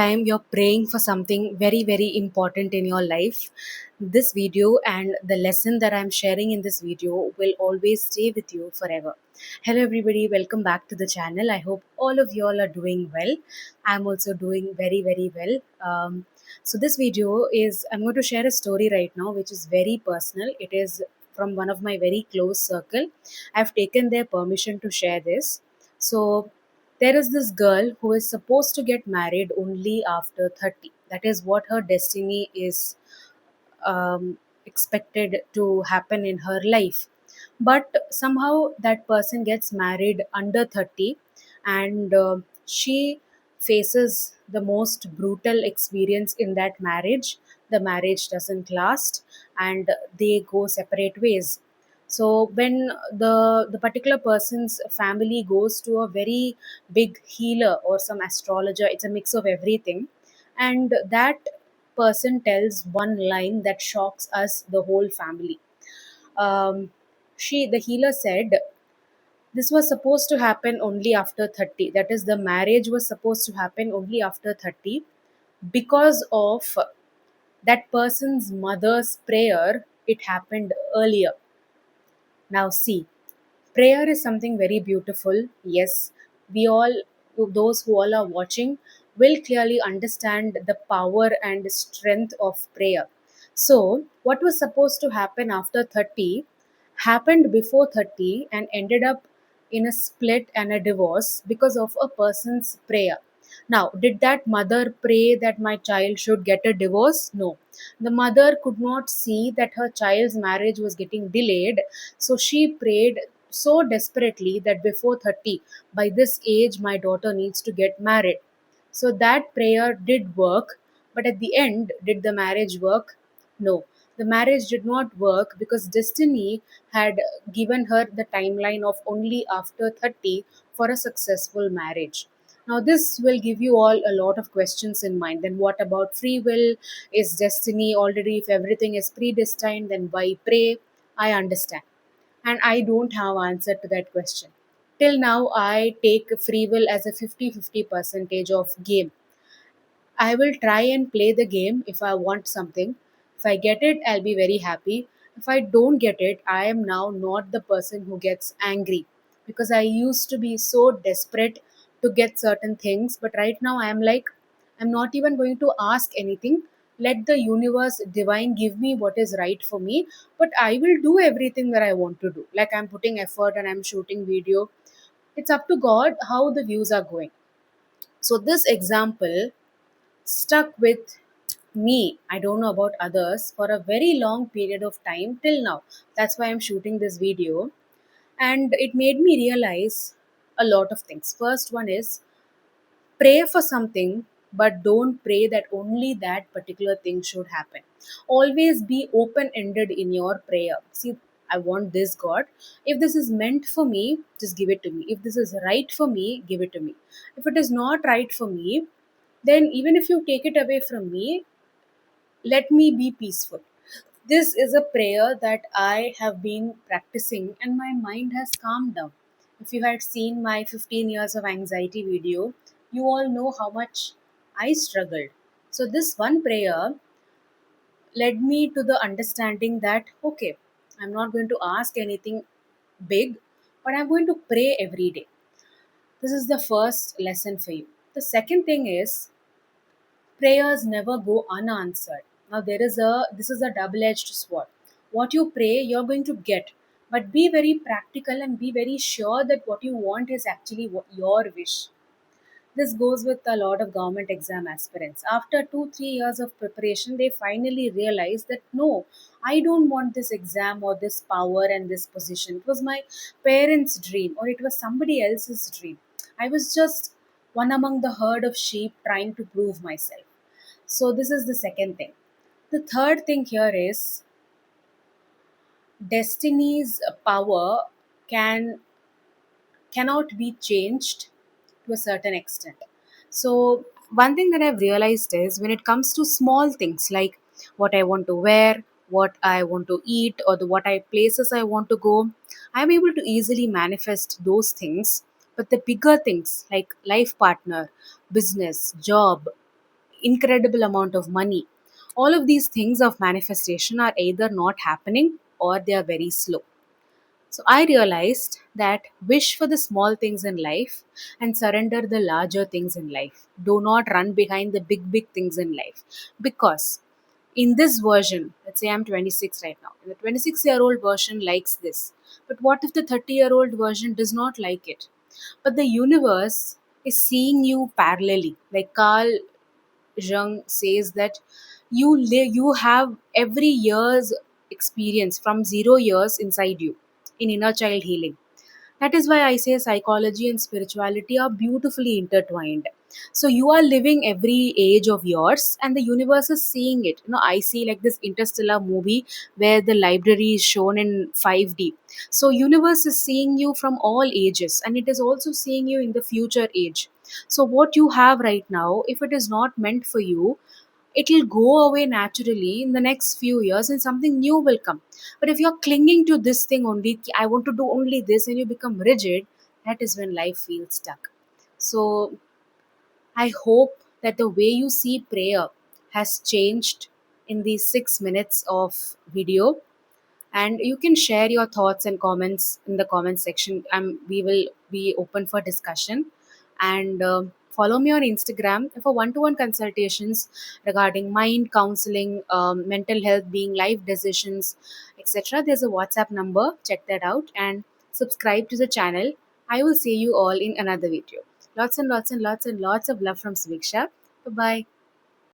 time you're praying for something very very important in your life, this video and the lesson that I'm sharing in this video will always stay with you forever. Hello everybody, welcome back to the channel. I hope all of you all are doing well. I'm also doing very very well. So this video is, I'm going to share a story right now which is very personal. It is from one of my very close circle. I've taken their permission to share this. So there is this girl who is supposed to get married only after 30. That is what her destiny is expected to happen in her life. But somehow that person gets married under 30, and she faces the most brutal experience in that marriage. The marriage doesn't last and they go separate ways. So when the particular person's family goes to a very big healer or some astrologer, it's a mix of everything, and that person tells one line that shocks us, the whole family. um, the healer said this was supposed to happen only after 30. That is, the marriage was supposed to happen only after 30 because of that person's mother's prayer. It happened earlier. Now see, prayer is something very beautiful. Yes, we all, those who all are watching, will clearly understand the power and strength of prayer. So, what was supposed to happen after 30 happened before 30 and ended up in a split and a divorce because of a person's prayer. Now, did that mother pray that my child should get a divorce? No. The mother could not see that her child's marriage was getting delayed, so she prayed so desperately that before 30, by this age, my daughter needs to get married. So that prayer did work, but at the end, did the marriage work? No. The marriage did not work because destiny had given her the timeline of only after 30 for a successful marriage. Now, this will give you all a lot of questions in mind. Then, what about free will? Is destiny already, if everything is predestined, then why pray? I understand, and I don't have answer to that question. Till now I take free will as a 50-50 percentage of game. I will try and play the game if I want something. If I get it, I'll be very happy. If I don't get it, I am now not the person who gets angry, because I used to be so desperate to get certain things, but right now I am like, I'm not even going to ask anything. Let the universe, divine, give me what is right for me, but I will do everything that I want to do. Like, I'm putting effort and I'm shooting video. It's up to God how the views are going. So, this example stuck with me. I don't know about others, for a very long period of time till now. That's why I'm shooting this video. And it made me realize a lot of things. First one is, pray for something, but don't pray that only that particular thing should happen. Always be open ended in your prayer. See, I want this, God. If this is meant for me, just give it to me. If this is right for me, give it to me. If it is not right for me, then even if you take it away from me, let me be peaceful. This is a prayer that I have been practicing and my mind has calmed down. If you had seen my 15 years of anxiety video, you all know how much I struggled. So, this one prayer led me to the understanding that, okay, I'm not going to ask anything big, but I'm going to pray every day. This is the first lesson for you. The second thing is, prayers never go unanswered. Now there is a this is a double-edged sword. What you pray, you're going to get, but be very practical and be very sure that what you want is actually your wish. This goes with a lot of government exam aspirants. After 2-3 years of preparation, they finally realize that no, I don't want this exam or this power and this position. It was my parents' dream or it was somebody else's dream. I was just one among the herd of sheep trying to prove myself. So, this is the second thing. The third thing here is, destiny's power cannot be changed to a certain extent. So, one thing that I've realized is, when it comes to small things like what I want to wear, what I want to eat, or the what I places I want to go, I'm able to easily manifest those things. But the bigger things like life partner, business, job, incredible amount of money. All of these things of manifestation are either not happening or they are very slow. So I realized that wish for the small things in life and surrender the larger things in life. Do not run behind the big things in life. Because in this version, let's say I'm 26 right now, the 26-year-old version likes this. But what if the 30-year-old version does not like it? But the universe is seeing you parallelly. Like Carl Jung says that you have every year's experience from 0 years inside you in inner child healing. That is why I say psychology and spirituality are beautifully intertwined. So you are living every age of yours and the universe is seeing it. I see like this interstellar movie where the library is shown in 5D. So universe is seeing you from all ages and it is also seeing you in the future age. So what you have right now, if it is not meant for you, it will go away naturally in the next few years and something new will come. But if you're clinging to this thing only, I want to do only this, and you become rigid, that is when life feels stuck. So I hope that the way you see prayer has changed in these 6 minutes of video, and you can share your thoughts and comments in the comment section. We will be open for discussion. And follow me on Instagram for one-to-one consultations regarding mind counseling, mental health, being life decisions, etc. There's a WhatsApp number, check that out, and subscribe to the channel. I will see you all in another video. Lots and lots and lots and lots of love from Sviksha. Bye bye.